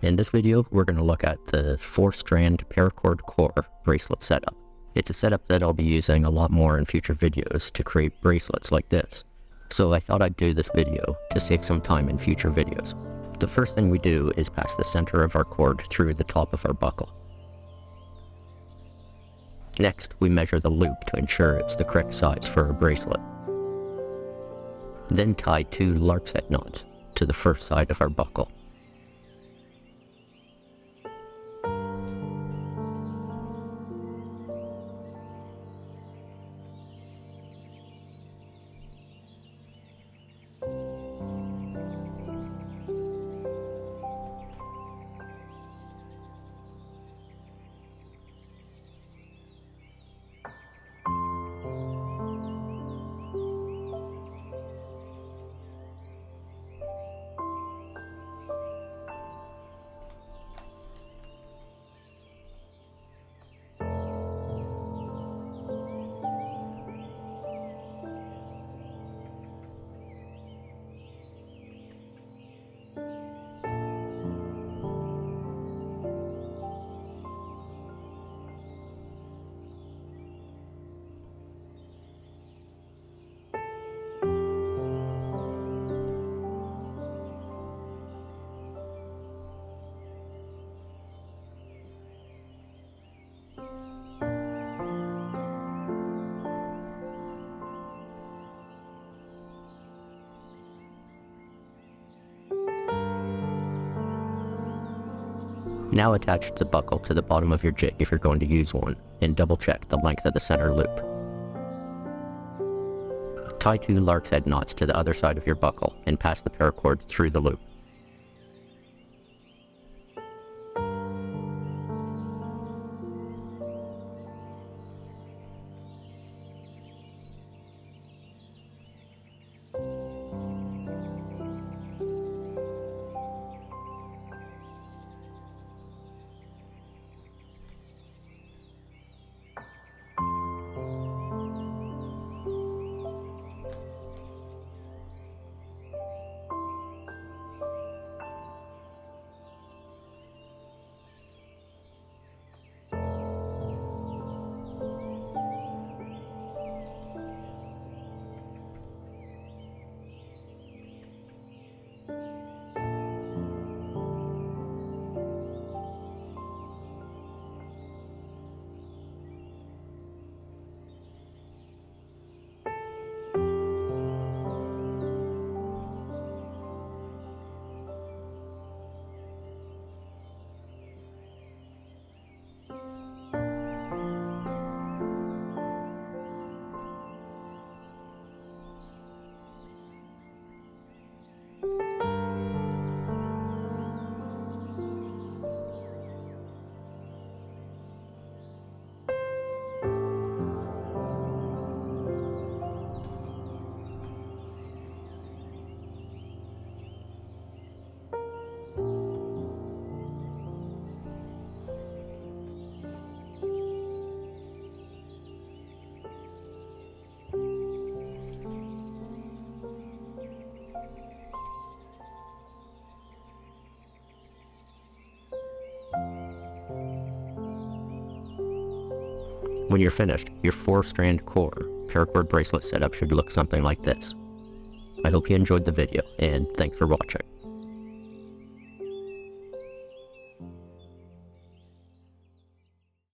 In this video, we're going to look at the 4-strand paracord core bracelet setup. It's a setup that I'll be using a lot more in future videos to create bracelets like this. So I thought I'd do this video to save some time in future videos. The first thing we do is pass the center of our cord through the top of our buckle. Next, we measure the loop to ensure it's the correct size for our bracelet. Then tie 2 lark's head knots to the first side of our buckle. Now attach the buckle to the bottom of your jig if you're going to use one, and double check the length of the center loop. Tie 2 lark's head knots to the other side of your buckle and pass the paracord through the loop. When you're finished, your 4-strand core paracord bracelet setup should look something like this. I hope you enjoyed the video, and thanks for watching.